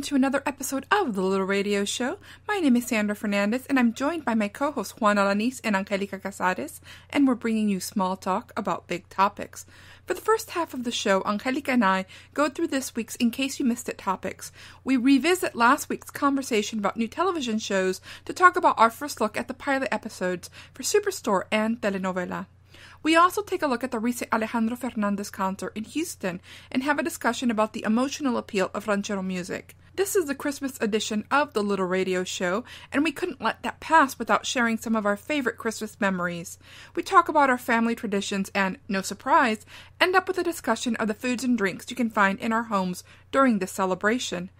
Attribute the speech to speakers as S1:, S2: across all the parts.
S1: to another episode of the Little Radio Show. My name is Sandra Fernandez, and I'm joined by my co-hosts Juan Alanis and Anjelica Cazares, and we're bringing you small talk about big topics. For the first half of the show, Anjelica and I go through this week's In Case You Missed It topics. We revisit last week's conversation about new television shows to talk about our first look at the pilot episodes for Superstore and Telenovela. We also take a look at the recent Alejandro Fernandez concert in Houston and have a discussion about the emotional appeal of ranchero music. This is the Christmas edition of the Little Radio Show, and we couldn't let that pass without sharing some of our favorite Christmas memories. We talk about our family traditions and, no surprise, end up with a discussion of the foods and drinks you can find in our homes during this celebration.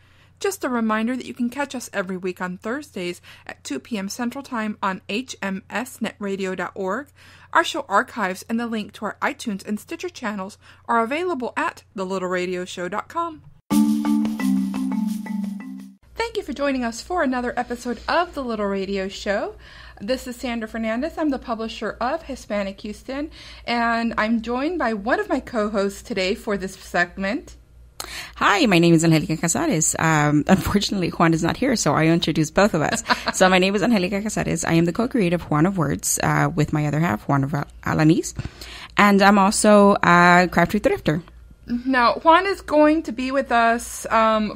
S1: Just a reminder that you can catch us every week on Thursdays at 2 p.m. Central Time on hmsnetradio.org. Our show archives and the link to our iTunes and Stitcher channels are available at thelittleradioshow.com. Thank you for joining us for another episode of The Little Radio Show. This is Sandra Fernandez. I'm the publisher of Hispanic Houston, and I'm joined by one of my co-hosts today for this segment.
S2: Hi, my name is Anjelica Cazares. Unfortunately, Juan is not here, so I introduce both of us. So my name is Anjelica Cazares. I am the co-creator of Juan of Words with my other half, Juan Alanis. And I'm also a crafty thrifter.
S1: Now, Juan is going to be with us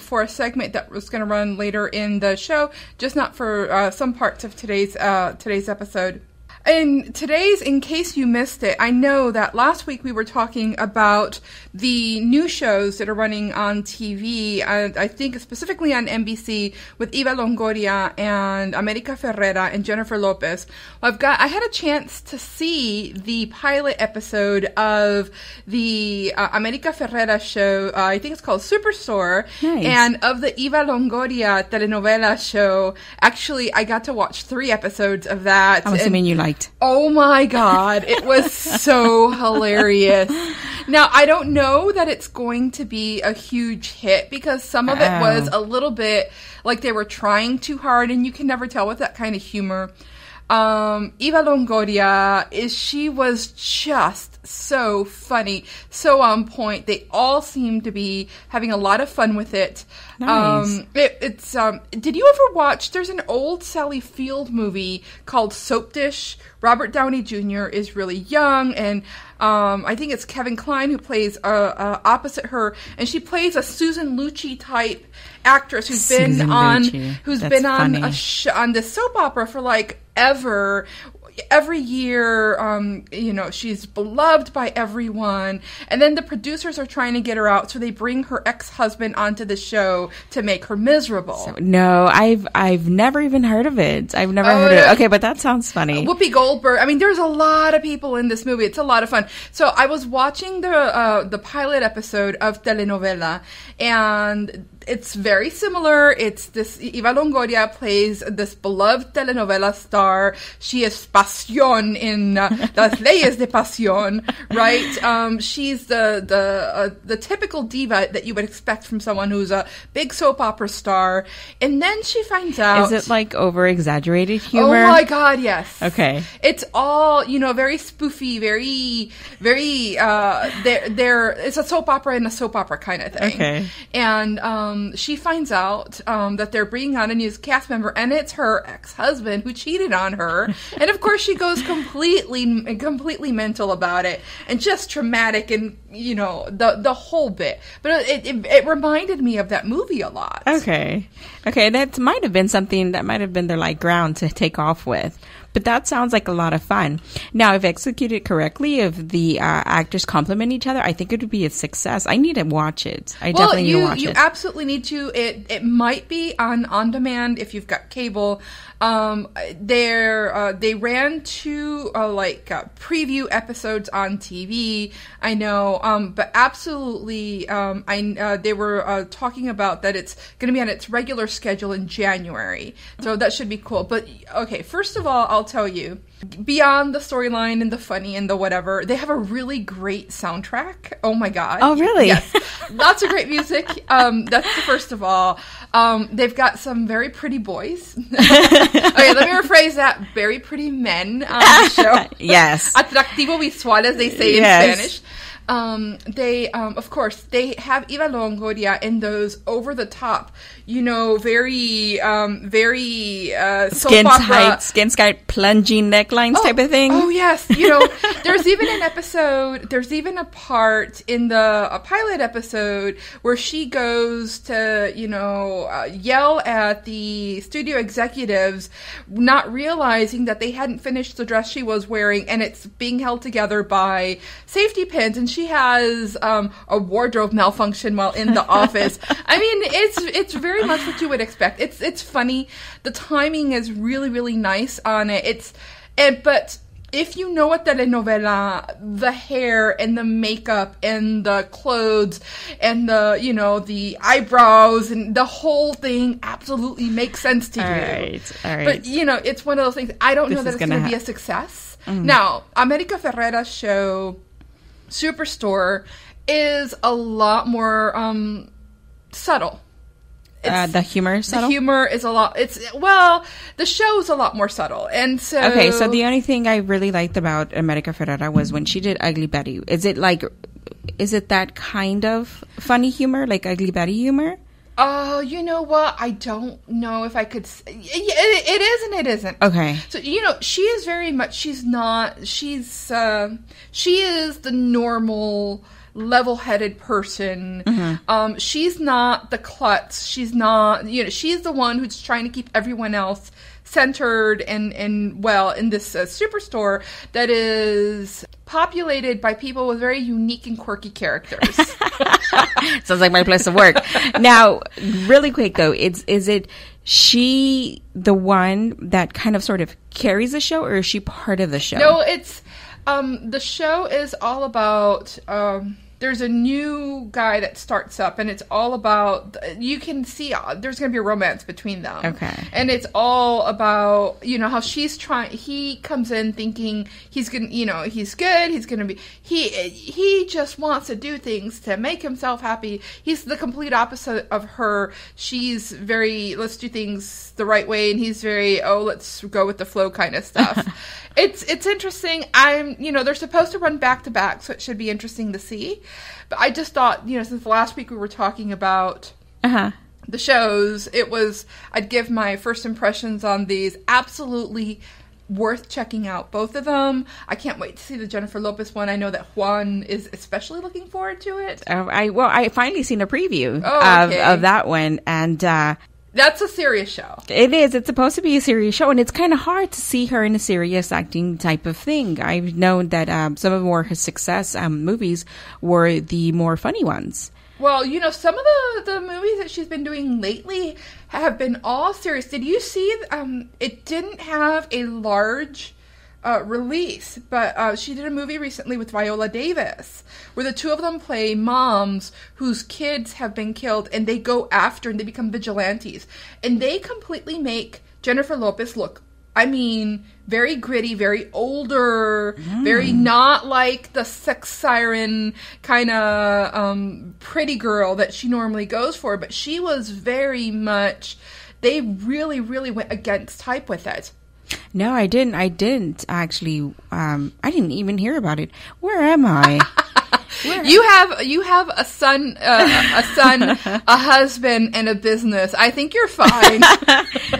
S1: for a segment that was going to run later in the show, just not for some parts of today's episode. In today's, in case you missed it, I know that last week we were talking about the new shows that are running on TV, I think specifically on NBC, with Eva Longoria and America Ferrera and Jennifer Lopez. Well, I had a chance to see the pilot episode of the America Ferrera show, I think it's called Superstore,
S2: nice.
S1: And of the Eva Longoria telenovela show. Actually, I got to watch 3 episodes of that.
S2: I'm assuming you liked.
S1: Oh my God, it was so hilarious. Now, I don't know that it's going to be a huge hit because some of it was a little bit like they were trying too hard, and you can never tell with that kind of humor. Eva Longoria, she was just so funny, so on point. They all seem to be having a lot of fun with it.
S2: Nice.
S1: Did you ever watch, there's an old Sally Field movie called Soap Dish. Robert Downey Jr. is really young, and I think it's Kevin Kline who plays opposite her, and she plays a Susan Lucci type actress who's been on this soap opera for like ever. Every year, she's beloved by everyone, and then the producers are trying to get her out, so they bring her ex-husband onto the show to make her miserable.
S2: So, no, I've never even heard of it. I've never heard of it. Okay, but that sounds funny.
S1: Whoopi Goldberg. I mean, there's a lot of people in this movie. It's a lot of fun. So I was watching the pilot episode of Telenovela, and it's very similar. It's this, Eva Longoria plays this beloved telenovela star. She is Pasión in Las Leyes de Pasión, right? She's the typical diva that you would expect from someone who's a big soap opera star. And then she finds out...
S2: Is it like over-exaggerated humor?
S1: Oh my God, yes.
S2: Okay.
S1: It's all, very spoofy, very, very, it's a soap opera in a soap opera kind of thing.
S2: Okay.
S1: And, she finds out that they're bringing on a new cast member, and it's her ex-husband who cheated on her. And of course, she goes completely mental about it, and just traumatic, and the whole bit. But it reminded me of that movie a lot.
S2: Okay, that might have been something that might have been their like ground to take off with. But that sounds like a lot of fun. Now, if executed correctly, if the actors complement each other, I think it would be a success. I need to watch it. I definitely need to watch it.
S1: You absolutely need to. It might be on demand if you've got cable. They ran 2 preview episodes on TV. I know, but absolutely, they were talking about that it's going to be on its regular schedule in January. So that should be cool. But okay, first of all, I'll tell you, beyond the storyline and the funny and the whatever, they have a really great soundtrack. Oh my God.
S2: Oh, really?
S1: Yes. Lots of great music. That's the first of all. They've got some very pretty boys. Okay, let me rephrase that. Very pretty men on the show.
S2: Yes.
S1: Atractivo visual, as they say in Spanish. They, of course, they have Eva Longoria in those over-the-top, very
S2: skin tight, plunging necklines type of thing.
S1: Oh, yes. There's even a part in a pilot episode where she goes to, yell at the studio executives, not realizing that they hadn't finished the dress she was wearing, and it's being held together by safety pins, and she has a wardrobe malfunction while in the office. I mean, it's very much what you would expect. It's funny. The timing is really, really nice on it. But if you know a telenovela, the hair and the makeup and the clothes and the eyebrows and the whole thing absolutely makes sense to you.
S2: All right.
S1: But, it's one of those things. I don't know that it's going to be a success. Mm-hmm. Now, Anjelica Ferrera's show, Superstore, is a lot more subtle.
S2: The humor is subtle?
S1: The humor is the show is a lot more subtle. And so...
S2: Okay, so the only thing I really liked about Anjelica Ferrera was when she did Ugly Betty. Is it that kind of funny humor, like Ugly Betty humor?
S1: Oh, you know what? I don't know if I could... It is and it isn't.
S2: Okay.
S1: So, she is very much... she is the normal... level-headed person. Mm-hmm. She's not the klutz. She's not, she's the one who's trying to keep everyone else centered and in this superstore that is populated by people with very unique and quirky characters.
S2: Sounds like my place of work. Now, really quick though, is it she the one that kind of sort of carries the show, or is she part of the show?
S1: No, it's the show is all about there's a new guy that starts up, and it's all about, you can see there's going to be a romance between them.
S2: Okay.
S1: And it's all about, how he comes in thinking he's going to, he's good, he's going to be, he just wants to do things to make himself happy. He's the complete opposite of her. She's very, let's do things the right way, and he's very, let's go with the flow kind of stuff. It's interesting. They're supposed to run back to back, so it should be interesting to see. But I just thought, since last week we were talking about the shows, I'd give my first impressions on these. Absolutely worth checking out, both of them. I can't wait to see the Jennifer Lopez one. I know that Juan is especially looking forward to it.
S2: I finally seen a preview of that one, and
S1: that's a serious show.
S2: It is. It's supposed to be a serious show, and it's kind of hard to see her in a serious acting type of thing. I've known that some of her success movies were the more funny ones.
S1: Well, some of the movies that she's been doing lately have been all serious. Did you see? It didn't have a large release, but she did a movie recently with Viola Davis where the two of them play moms whose kids have been killed, and they go after and they become vigilantes, and they completely make Jennifer Lopez look, very gritty, very older, very not like the sex siren kind of pretty girl that she normally goes for, but she was very much, they really, really went against type with it.
S2: No, I didn't actually. I didn't even hear about it. Where am I?
S1: You have a son, a husband, and a business. I think you're fine.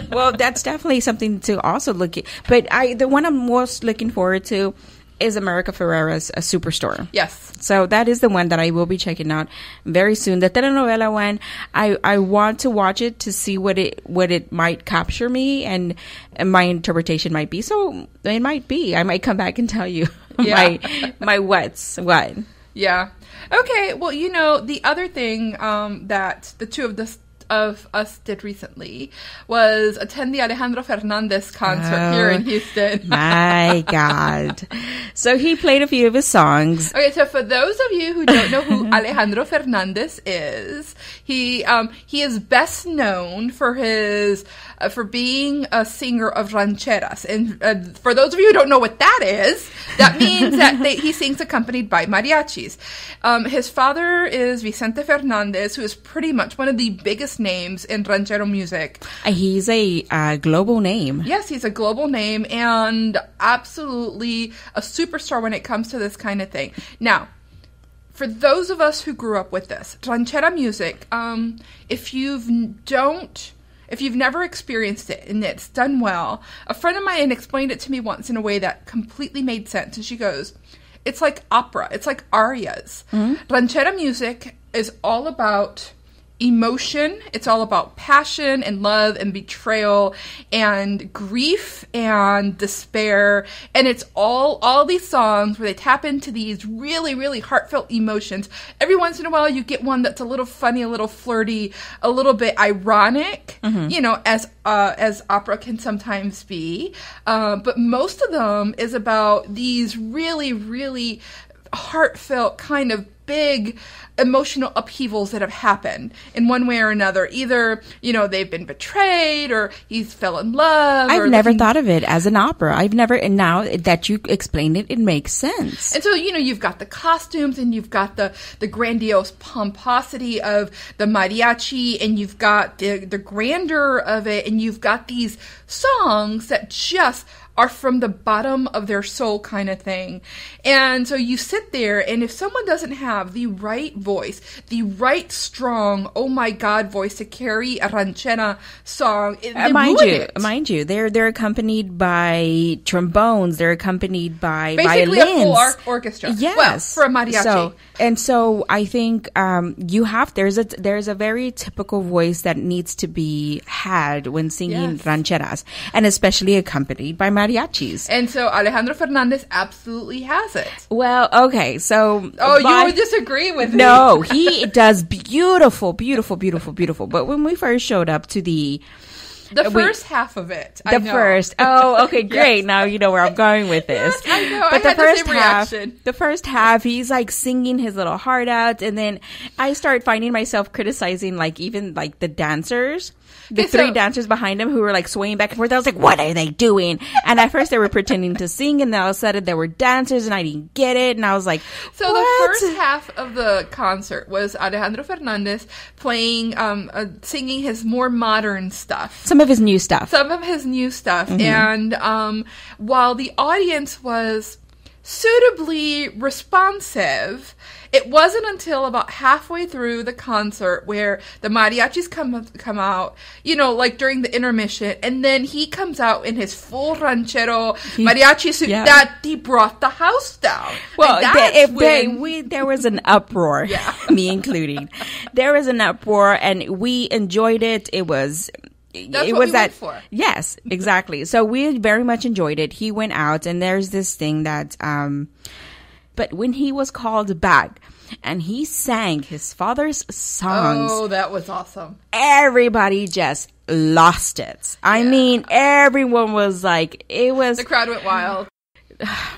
S2: Well, that's definitely something to also look at. But the one I'm most looking forward to is Anjelica Ferrera's Superstore.
S1: Yes.
S2: So that is the one that I will be checking out very soon. The telenovela one, I want to watch it to see what it might capture me and my interpretation might be. So it might be. I might come back and tell you my what's what.
S1: Yeah. Okay. Well, the other thing that the two of us did recently was attend the Alejandro Fernandez concert here in Houston.
S2: My God. So he played a few of his songs.
S1: Okay, so for those of you who don't know who Alejandro Fernandez is, he is best known for his for being a singer of rancheras. And for those of you who don't know what that is, that means that he sings accompanied by mariachis. His father is Vicente Fernandez, who is pretty much one of the biggest names in ranchero music.
S2: He's a global name.
S1: Yes, he's a global name and absolutely a superstar when it comes to this kind of thing. Now, for those of us who grew up with this, ranchera music, if you've never experienced it and it's done well, a friend of mine explained it to me once in a way that completely made sense. And she goes, it's like opera. It's like arias. Ranchera music is all about emotion. It's all about passion and love and betrayal and grief and despair. And it's all these songs where they tap into these really, really heartfelt emotions. Every once in a while you get one that's a little funny, a little flirty, a little bit ironic, as opera can sometimes be. But most of them is about these really, really heartfelt kind of big emotional upheavals that have happened in one way or another. Either, they've been betrayed or he's fell in love.
S2: I've never thought of it as an opera. And now that you explained it, it makes sense.
S1: And so, you've got the costumes and you've got the grandiose pomposity of the mariachi and you've got the grandeur of it and you've got these songs that just are from the bottom of their soul kind of thing. And so you sit there, and if someone doesn't have the right voice, the right strong, oh my God voice to carry a ranchera song,
S2: mind you, they're accompanied by trombones, they're accompanied by
S1: basically
S2: violins.
S1: A full orchestra.
S2: Yes.
S1: Well, for a mariachi.
S2: So I think there's a very typical voice that needs to be had when singing rancheras, and especially accompanied by mariachis.
S1: And so Alejandro Fernandez absolutely has it.
S2: Well, okay, so...
S1: Oh, you would disagree with me.
S2: No, he does beautiful. But when we first showed up to the
S1: first half of it.
S2: Oh, okay, great. Yes. Now you know where I'm going with this.
S1: Yes, I know.
S2: But
S1: I had the same reaction.
S2: The first half, he's like singing his little heart out, and then I start finding myself criticizing even the dancers. The three dancers behind him who were like swaying back and forth. I was like, what are they doing? And at first they were pretending to sing, and then all of a sudden they were dancers, and I didn't get it. And I was like,
S1: so
S2: what?
S1: The first half of the concert was Alejandro Fernandez playing, singing his more modern stuff.
S2: Some of his new stuff.
S1: Mm-hmm. And while the audience was suitably responsive, it wasn't until about halfway through the concert where the mariachis come out, during the intermission, and then he comes out in his full ranchero mariachi suit that he brought the house down.
S2: Well, there was an uproar, me including. There was an uproar, and we enjoyed it. Went for. Yes, exactly. So we very much enjoyed it. He went out, and there's this thing that, but when he was called back and he sang his father's songs.
S1: Oh, that was awesome.
S2: Everybody just lost it. I mean, everyone was like, the
S1: crowd went wild.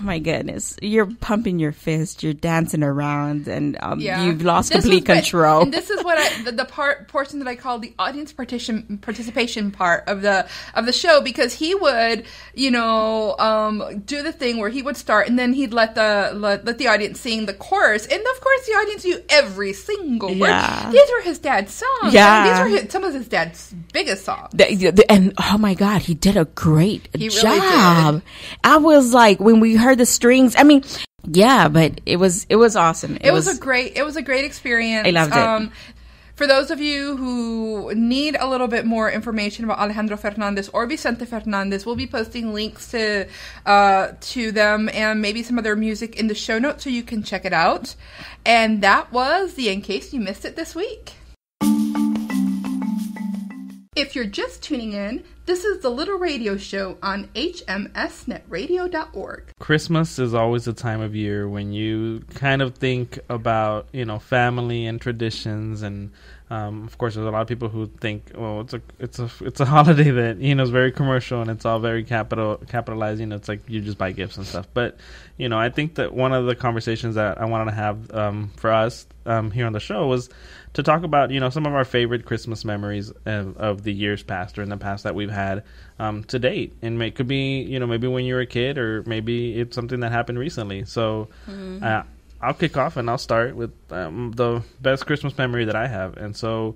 S2: My goodness, you're pumping your fist, you're dancing around, and you've lost complete control.
S1: And this is what the portion that I call the audience participation part of the show, because he would do the thing where he would start and then he'd let the audience sing the chorus, and of course the audience knew every single word. These were his dad's songs. Yeah, these were some of his dad's biggest songs.
S2: And oh my God, he did a great job.
S1: Really did.
S2: I was like, when we heard the strings, I mean, but it was awesome.
S1: It was a great experience.
S2: I loved it.
S1: For those of you who need a little bit more information about Alejandro Fernandez or Vicente Fernandez, we'll be posting links to them and maybe some of their music in the show notes so you can check it out. And that was the In Case You Missed It this week. If you're just tuning in, this is the Little Radio Show on hmsnetradio.org.
S3: Christmas is always a time of year when you kind of think about, family and traditions, and of course, there's a lot of people who think, well, it's a holiday that is very commercial and it's all very capitalized. It's like you just buy gifts and stuff. But I think that one of the conversations that I wanted to have for us here on the show was to talk about some of our favorite Christmas memories of the years past or in the past that we've had to date, and it could be maybe when you were a kid, or maybe it's something that happened recently. So I'll kick off and I'll start with the best Christmas memory that I have. And so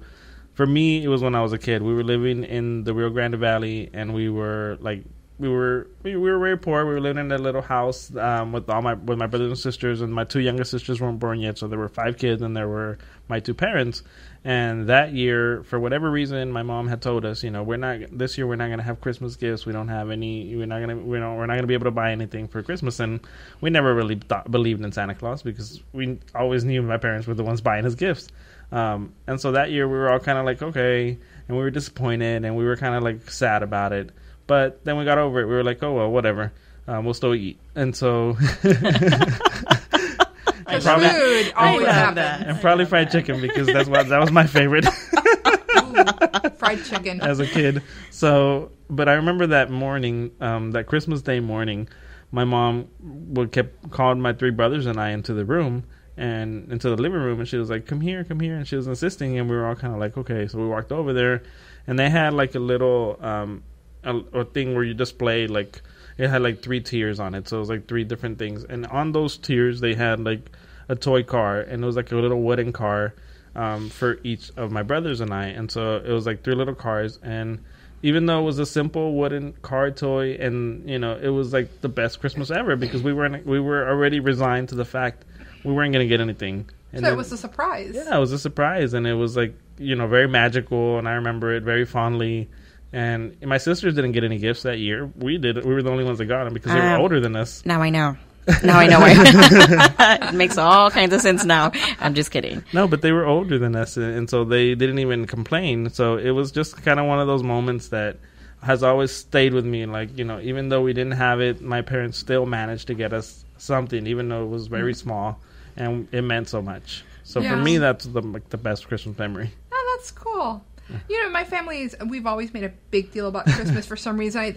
S3: for me, it was when I was a kid. We were living in the Rio Grande Valley, and we were like we were very poor. We were living in a little house with my brothers and sisters, and my 2 younger sisters weren't born yet. So there were 5 kids, and there were my 2 parents. And that year, for whatever reason, my mom had told us, this year we're not going to have Christmas gifts. We don't have any. We're not going to be able to buy anything for Christmas. And we never really believed in Santa Claus because we always knew my parents were the ones buying his gifts. And so that year we were all kind of like, okay, and we were disappointed and we were kind of like sad about it. But then we got over it. We were like, oh well, whatever. We'll still eat. And so.
S1: Food always happens.
S3: And probably fried chicken because that was my favorite.
S1: Ooh, fried chicken
S3: as a kid. So, but I remember that morning, that Christmas Day morning, my mom kept calling my 3 brothers and I into the room and into the living room, and she was like, "Come here," and she was insisting, and we were all kind of like, "Okay." So we walked over there, and they had like a little a thing where you display like. It had like 3 tiers on it, so it was like 3 different things. And on those tiers, they had like a toy car, and it was like a little wooden car for each of my brothers and I. And so it was like 3 little cars. And even though it was a simple wooden car toy, and it was like the best Christmas ever because we were already resigned to the fact we weren't going to get anything. And
S1: so it was a surprise.
S3: Yeah, it was a surprise, and it was like very magical, and I remember it very fondly. And my sisters didn't get any gifts that year. We did. We were the only ones that got them because they were older than us.
S2: Now I know. It makes all kinds of sense now. I'm just kidding.
S3: No, but they were older than us, and so they didn't even complain. So it was just kind of one of those moments that has always stayed with me. Like, even though we didn't have it, my parents still managed to get us something, even though it was very small, and it meant so much. So for me, that's the best Christmas memory.
S1: Oh, that's cool. My family's, we've always made a big deal about Christmas for some reason.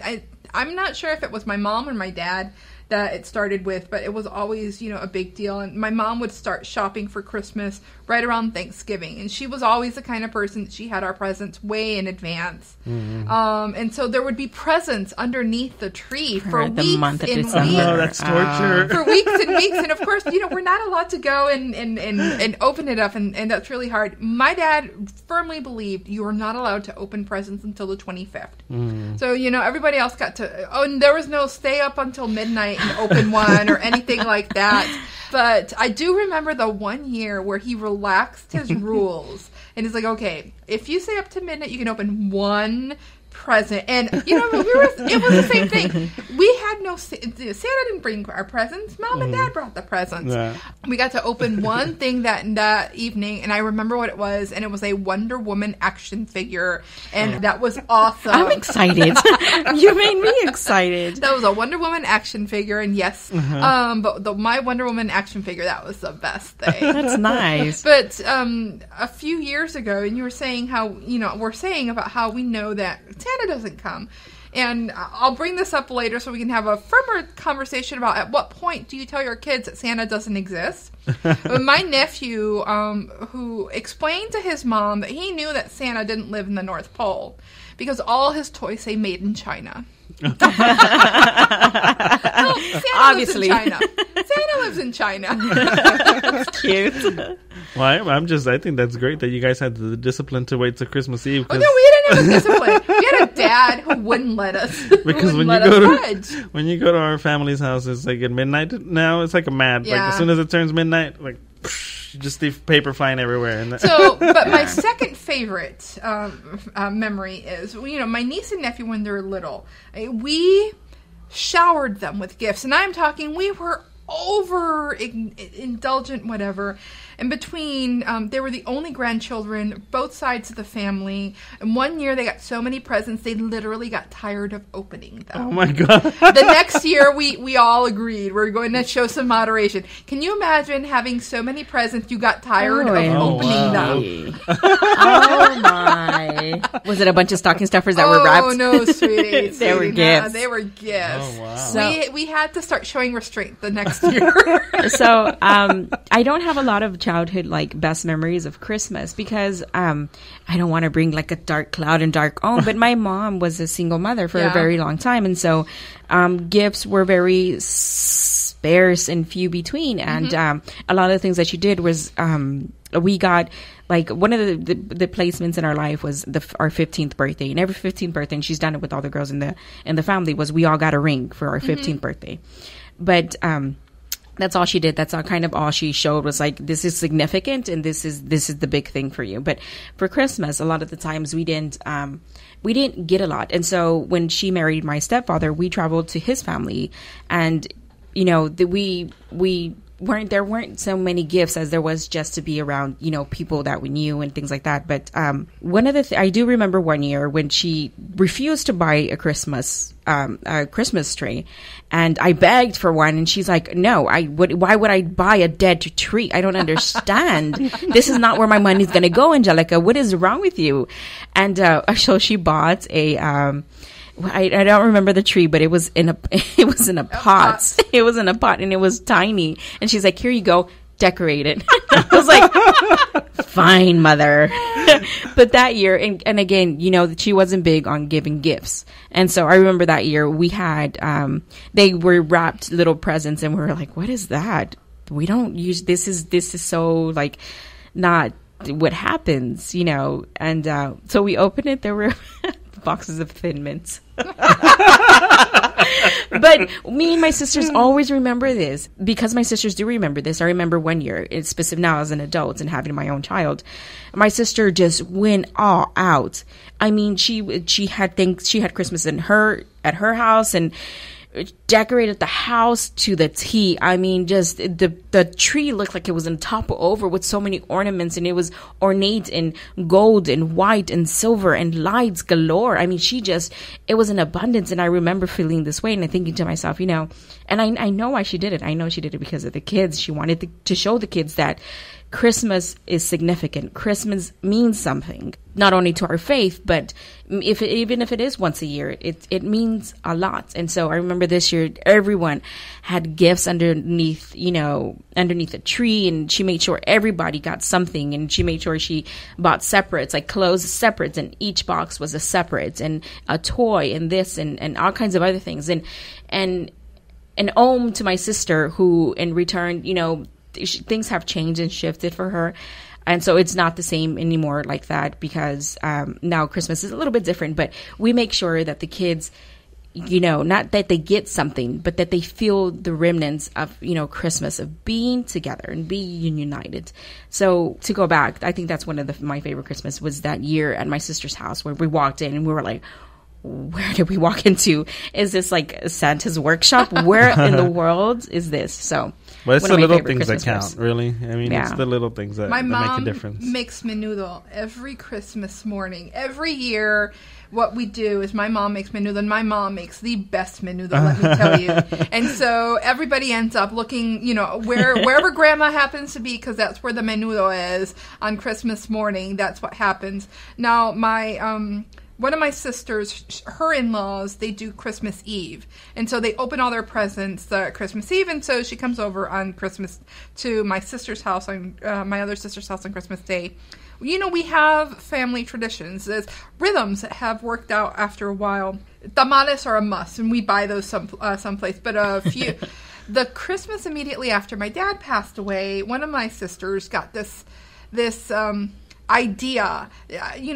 S1: I'm not sure if it was my mom or my dad that it started with, but it was always, a big deal. And my mom would start shopping for Christmas right around Thanksgiving. And she was always the kind of person that she had our presents way in advance. Mm-hmm. And so there would be presents underneath the tree for weeks and weeks.
S3: Oh, that's torture.
S1: For weeks and weeks. And of course, we're not allowed to go and open it up. And that's really hard. My dad firmly believed you were not allowed to open presents until the 25th. Mm. So, everybody else got to, and there was no stay up until midnight and open one or anything like that. But I do remember the one year where he relaxed his rules. And he's like, okay, if you stay up to midnight, you can open one present. And, it was the same thing. We had Santa didn't bring our presents. Mom and Dad brought the presents. Yeah. We got to open one thing that evening, and I remember what it was, and it was a Wonder Woman action figure, and that was awesome.
S2: I'm excited. You made me excited.
S1: That was a Wonder Woman action figure, and yes, but my Wonder Woman action figure, that was the best thing.
S2: That's nice.
S1: But a few years ago, and you were saying how, we're saying about how we know that Santa doesn't come. And I'll bring this up later so we can have a firmer conversation about at what point do you tell your kids that Santa doesn't exist. My nephew, who explained to his mom that he knew that Santa didn't live in the North Pole because all his toys say made in China. Santa
S2: Obviously.
S1: lives in China. Santa lives in China.
S2: That's cute.
S3: Well, I think that's great that you guys had the discipline to wait till Christmas Eve.
S1: Oh, no, we didn't have a discipline. We had a dad who wouldn't let us.
S3: Because when you go to our family's house, it's like at midnight now. It's like a mad. Yeah. Like as soon as it turns midnight, like just the paper flying everywhere.
S1: But my second favorite memory is my niece and nephew when they were little. We showered them with gifts, and I'm talking we were over indulgent, whatever. In between, they were the only grandchildren, both sides of the family. And one year they got so many presents, they literally got tired of opening them.
S3: Oh my God.
S1: The next year, we all agreed we're going to show some moderation. Can you imagine having so many presents you got tired of opening them?
S2: Oh my. Was it a bunch of stocking stuffers that were wrapped?
S1: Oh no, sweetie.
S2: They were gifts.
S1: They were gifts.
S3: Oh wow.
S1: So, we had to start showing restraint the next year.
S2: So I don't have a lot of childhood best memories of Christmas because I don't want to bring like a dark cloud and dark but my mom was a single mother for a very long time, and so gifts were very sparse and few between. And a lot of the things that she did was we got, like, one of the placements in our life was our 15th birthday. And every 15th birthday, and she's done it with all the girls in the family, was we all got a ring for our 15th birthday. But that's all she did. That's all she showed, was like, this is significant and this is the big thing for you. But for Christmas, a lot of the times we didn't get a lot. And so when she married my stepfather, we traveled to his family, and we weren't so many gifts as there was just to be around, people that we knew and things like that. But one of the I do remember one year when she refused to buy a Christmas tree, and I begged for one, and she's like, "No, why would I buy a dead tree? I don't understand. This is not where my money's going to go, Anjelica. What is wrong with you?" And so she bought a I don't remember the tree, but it was in a pot. It was in a pot, and it was tiny. And she's like, "Here you go, decorate it." I was like, "Fine, mother." But that year, and again, she wasn't big on giving gifts, and so I remember that year we had they were wrapped little presents, and we were like, "What is that? We don't use this. Is so like not what happens, And so we opened it. There were boxes of Thin Mints. But me and my sisters always remember this, because my sisters do remember this. I remember one year, it's specific now as an adult and having my own child, my sister just went all out. I mean, she had Christmas at her house, and decorated the house to the T. I mean, just the tree looked like it was on top over with so many ornaments, and it was ornate in gold and white and silver and lights galore. I mean, it was an abundance. And I remember feeling this way and thinking to myself, and I know why she did it. I know she did it because of the kids. She wanted to show the kids that Christmas is significant. Christmas means something, not only to our faith, but even if it is once a year, it means a lot. And so I remember this year, everyone had gifts underneath a tree, and she made sure everybody got something, and she made sure she bought separates, like clothes separates, and each box was a separate, and a toy, and this, and all kinds of other things. And an ohm to my sister, who in return, things have changed and shifted for her. And so it's not the same anymore like that, because now Christmas is a little bit different. But we make sure that the kids, not that they get something, but that they feel the remnants of, Christmas, of being together and being united. So to go back, I think that's one of my favorite Christmas was that year at my sister's house, where we walked in and we were like, where did we walk into? Is this like Santa's workshop? Where in the world is this? So,
S3: but it's the little things that count, really. I mean, it's the little things that make a difference.
S1: My mom makes Menudo every Christmas morning. Every year, what we do is my mom makes Menudo, and my mom makes the best Menudo, let me tell you. And so everybody ends up looking, wherever Grandma happens to be, because that's where the Menudo is on Christmas morning. That's what happens. Now, one of my sisters, her in-laws, they do Christmas Eve. And so they open all their presents Christmas Eve. And so she comes over on Christmas to my sister's house, my other sister's house on Christmas Day. We have family traditions. There's rhythms that have worked out after a while. Tamales are a must, and we buy those someplace. But a few... The Christmas immediately after my dad passed away, one of my sisters got this idea.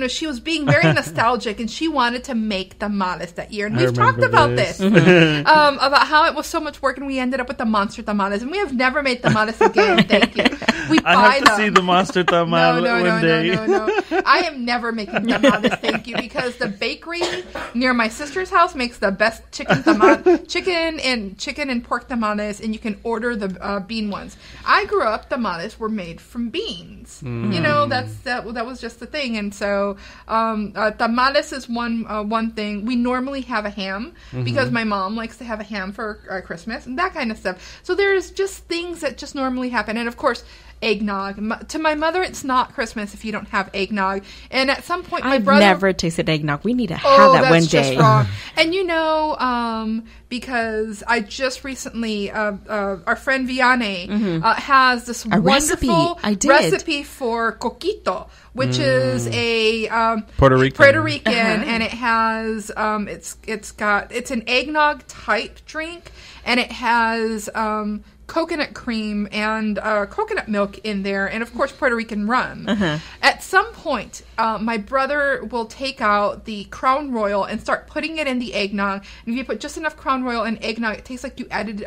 S1: She was being very nostalgic, and she wanted to make tamales that year. And we've talked about this, about how it was so much work, and we ended up with the monster tamales. And we have never made tamales again. Thank you. We buy
S3: I have to see the monster tamale one day.
S1: No. I am never making tamales. Thank you, because the bakery near my sister's house makes the best chicken and pork tamales, and you can order the bean ones. I grew up, tamales were made from beans. That was just the thing. And so tamales is one thing. We normally have a ham, because my mom likes to have a ham for Christmas and that kind of stuff. So there's just things that just normally happen. And of course, eggnog. To my mother, it's not Christmas if you don't have eggnog. And at some point,
S2: I've never tasted eggnog. We need to have that one day.
S1: Just wrong. And because I just recently, our friend Vianney has this wonderful recipe for Coquito, which is a
S3: Puerto Rican,
S1: and it has it's an eggnog type drink, and it has coconut cream and coconut milk in there, and of course Puerto Rican rum. At some point, my brother will take out the Crown Royal and start putting it in the eggnog. And if you put just enough Crown Royal and eggnog, it tastes like you added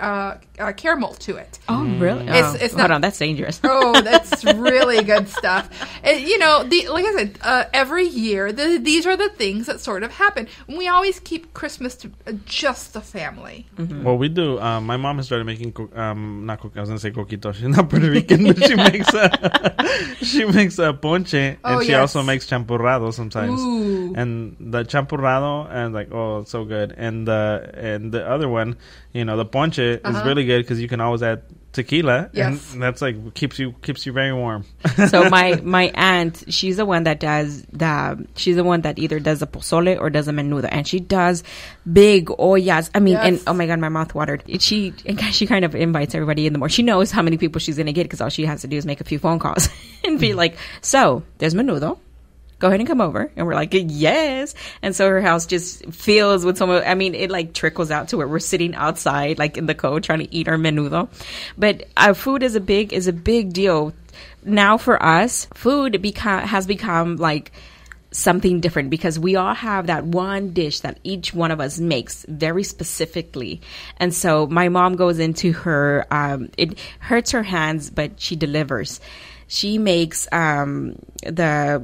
S1: caramel to it.
S2: Oh, really?
S1: It's not,
S2: hold on, that's dangerous.
S1: Oh, that's really good stuff. And, like I said, every year, these are the things that sort of happen. We always keep Christmas to just the family.
S3: Well, we do. My mom has started making I was going to say Coquito. She's not Puerto Rican, but she makes Ponche, and she also makes Champurrado sometimes.
S1: Ooh.
S3: And the Champurrado, and it's so good. And the other one, the Ponche is really good because you can always add tequila, and that's keeps you very warm.
S2: So my aunt, she's the one that does she's the one that either does the pozole or does the menudo, and she does big ollas. I mean, and oh my god, my mouth watered. She kind of invites everybody in the morning. She knows how many people she's gonna get because all she has to do is make a few phone calls and be like, so there's menudo, go ahead and come over. And we're like, yes. And so her house just fills with it trickles out to where we're sitting outside, like in the cold, trying to eat our menudo. But food is a big deal. Now for us, food has become like something different because we all have that one dish that each one of us makes very specifically. And so my mom goes into her, it hurts her hands, but she delivers. She makes the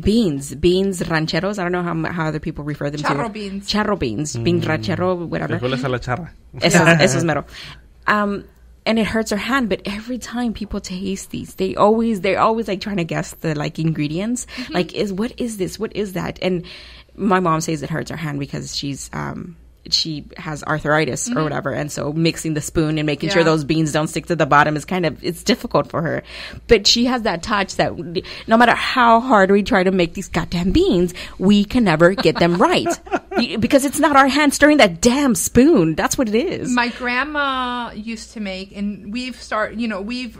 S2: beans rancheros. I don't know how other people refer them to. Charro beans. Bean ranchero, whatever.
S3: Frijoles a la charra.
S2: Eso es mero. And it hurts her hand, but every time people taste these, they're always like trying to guess the ingredients. Like, what is this? What is that? And my mom says it hurts her hand because she has arthritis or whatever, and so mixing the spoon and making sure those beans don't stick to the bottom is it's difficult for her. But she has that touch that no matter how hard we try to make these goddamn beans, we can never get them right. Because it's not our hand stirring that damn spoon. That's what it is.
S1: My grandma used to make, and we've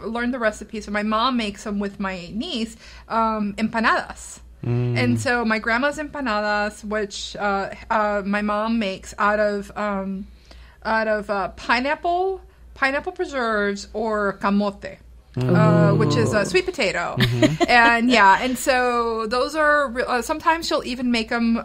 S1: learned the recipe, so my mom makes them with my niece, empanadas. And so my grandma's empanadas, which my mom makes out of pineapple preserves or camote. Which is a sweet potato. And so those are sometimes she'll even make them.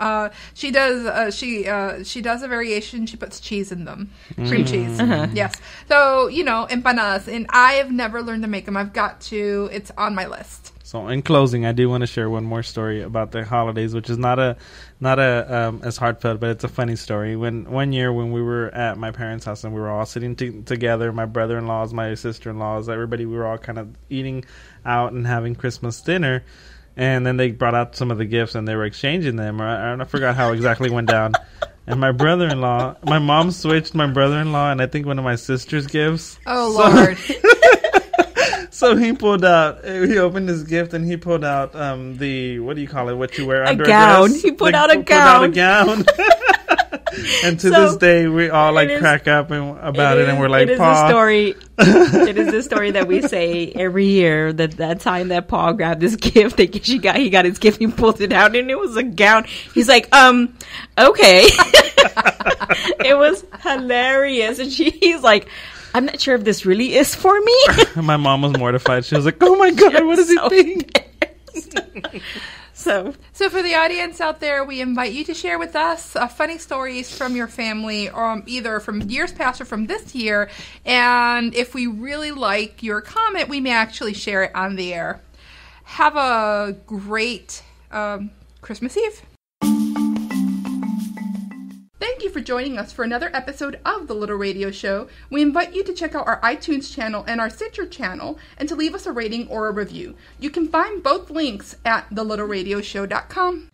S1: She does a variation. She puts cheese in them, cream cheese. Yes. So empanadas, and I have never learned to make them. I've got to. It's on my list.
S3: So in closing, I do want to share one more story about the holidays, which is not a as heartfelt, but it's a funny story. One year when we were at my parents' house and we were all sitting together, my brother-in-laws, my sister-in-laws, everybody, we were all kind of eating out and having Christmas dinner, and then they brought out some of the gifts and they were exchanging them. I forgot how exactly went down. And my brother-in-law, my mom switched my brother-in-law and I think one of my sister's gifts.
S1: Oh, Lord.
S3: So he opened his gift and he pulled out the, what do you call it, what you wear under a
S2: gown.
S3: dress?
S2: He pulled out a gown.
S3: And to this day, we all crack up about it and we're like,
S2: Paul. It is the story that we say every year, that time that Paul grabbed this gift, he got his gift, he pulled it out and it was a gown. He's like, okay. It was hilarious. And he's like, I'm not sure if this really is for me.
S3: My mom was mortified. She was like, oh my God, what does he think?
S1: So for the audience out there, we invite you to share with us funny stories from your family, either from years past or from this year. And if we really like your comment, we may actually share it on the air. Have a great Christmas Eve. Thank you for joining us for another episode of The Little Radio Show. We invite you to check out our iTunes channel and our Stitcher channel and to leave us a rating or a review. You can find both links at thelittleradioshow.com.